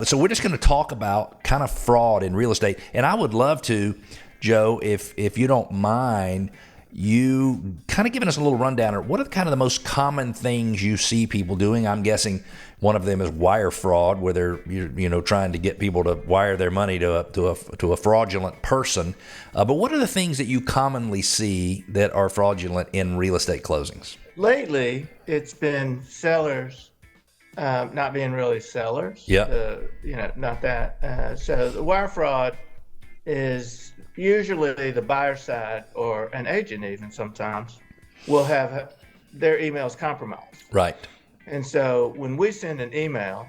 So we're just going to talk about kind of fraud in real estate. And I would love to, Joe, if you don't mind, you kind of giving us a little rundown. Or what are kind of the most common things you see people doing? I'm guessing one of them is wire fraud, where they're trying to get people to wire their money to a fraudulent person. But what are the things that you commonly see that are fraudulent in real estate closings? Lately, it's been sellers not being really sellers. Yeah. Not that. So the wire fraud is usually the buyer side, or an agent even sometimes, will have their emails compromised. Right. And so when we send an email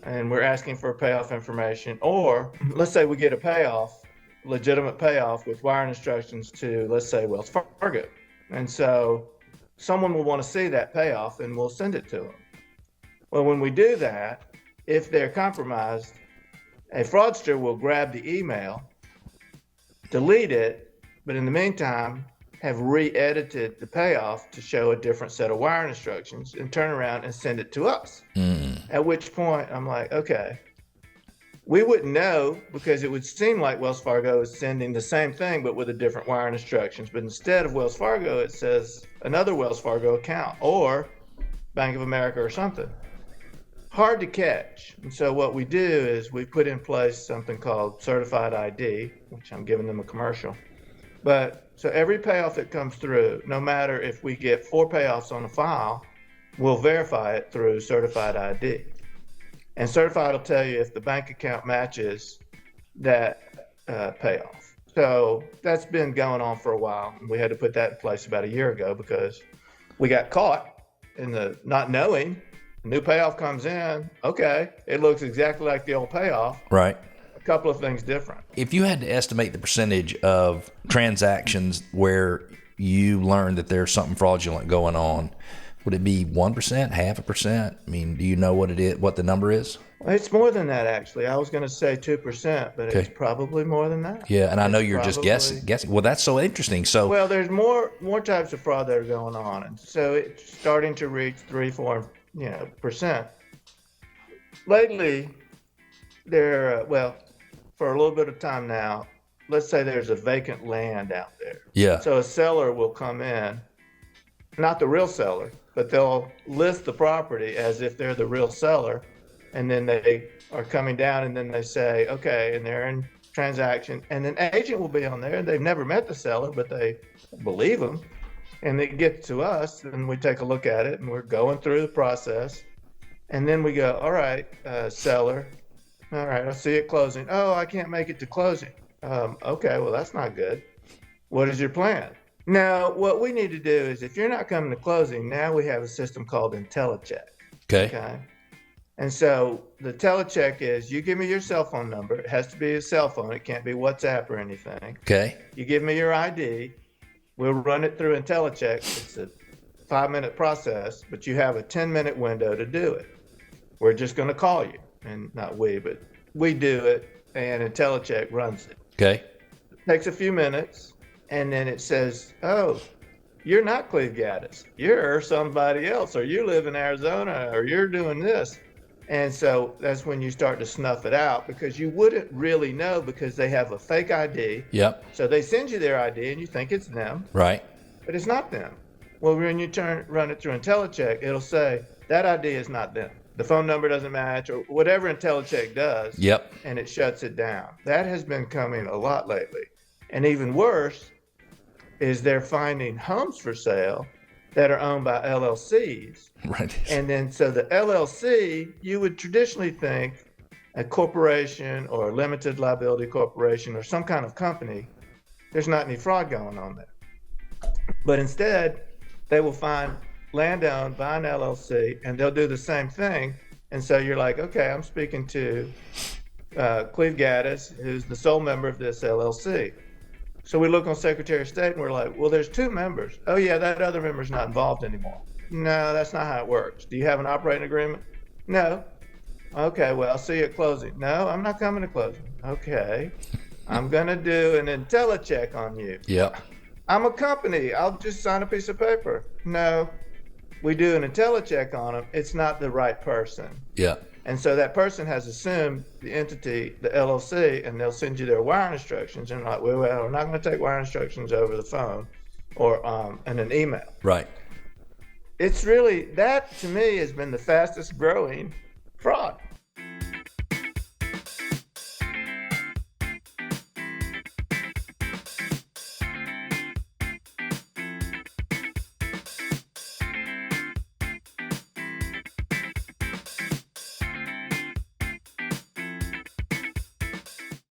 and we're asking for payoff information, or let's say we get a payoff, legitimate payoff with wire instructions to, let's say, Wells Fargo. And so someone will want to see that payoff and we'll send it to them. Well, when we do that, if they're compromised, a fraudster will grab the email, delete it, but in the meantime, have re-edited the payoff to show a different set of wire instructions and turn around and send it to us. At which point I'm like, okay, we wouldn't know, because it would seem like Wells Fargo is sending the same thing but with a different wire instructions. But instead of Wells Fargo, it says another Wells Fargo account or Bank of America or something. Hard to catch. And so what we do is we put in place something called certified ID, which I'm giving them a commercial. But so every payoff that comes through, no matter if we get 4 payoffs on a file, we'll verify it through certified ID. And certified will tell you if the bank account matches that payoff. So that's been going on for a while. We had to put that in place about a year ago because we got caught in the not knowing. New payoff comes in, okay, it looks exactly like the old payoff. Right. A couple of things different. If you had to estimate the percentage of transactions where you learned that there's something fraudulent going on, would it be 1%, 0.5%? I mean, do you know what it is, what the number is? Well, it's more than that, actually. I was going to say 2%, but It's probably more than that. Yeah, and I know you're just guessing. Well, that's so interesting. So, well, there's more types of fraud that are going on, and so it's starting to reach 3-4%. Lately, for a little bit of time now, let's say there's a vacant land out there. Yeah. So a seller will come in, not the real seller, but they'll list the property as if they're the real seller, and then they are coming down, and then they say, okay, and they're in transaction, and an agent will be on there. They've never met the seller, but they believe them. And it gets to us, and we take a look at it, and we're going through the process. And then we go, all right, seller, all right, I'll see it closing. Oh, I can't make it to closing. Okay, well, that's not good. What is your plan? Now, what we need to do is, if you're not coming to closing, now we have a system called IntelliCheck. Okay. And so the telecheck is, you give me your cell phone number. It has to be a cell phone. It can't be WhatsApp or anything. Okay. You give me your ID. We'll run it through IntelliCheck. It's a 5-minute process, but you have a 10-minute window to do it. We're just going to call you, and not we, but we do it, and IntelliCheck runs it. Okay. It takes a few minutes, and then it says, oh, you're not Cleve Gaddis. You're somebody else, or you live in Arizona, or you're doing this. And so that's when you start to snuff it out, because you wouldn't really know, because they have a fake ID. Yep. So they send you their ID and you think it's them. Right. But it's not them. Well, when you run it through IntelliCheck, it'll say that ID is not them. The phone number doesn't match, or whatever IntelliCheck does. Yep. And it shuts it down. That has been coming a lot lately. And even worse is they're finding homes for sale that are owned by LLCs. Right. And then so the LLC, you would traditionally think a corporation or a limited liability corporation or some kind of company, there's not any fraud going on there. But instead, they will find land owned by an LLC, and they'll do the same thing. And so you're like, okay, I'm speaking to Cleve Gaddis, who's the sole member of this LLC. So we look on Secretary of State and we're like, well, there's 2 members. Oh yeah, that other member's not involved anymore. No, that's not how it works. Do you have an operating agreement? No. Okay, well, I'll see you at closing. No, I'm not coming to closing. Okay. I'm going to do an IntelliCheck on you. Yep. I'm a company. I'll just sign a piece of paper. No. We do an IntelliCheck on them. It's not the right person. Yep. And so that person has assumed the entity, the LLC, and they'll send you their wire instructions. And like, well, we're not going to take wire instructions over the phone or in an email. Right. It's really, that to me has been the fastest growing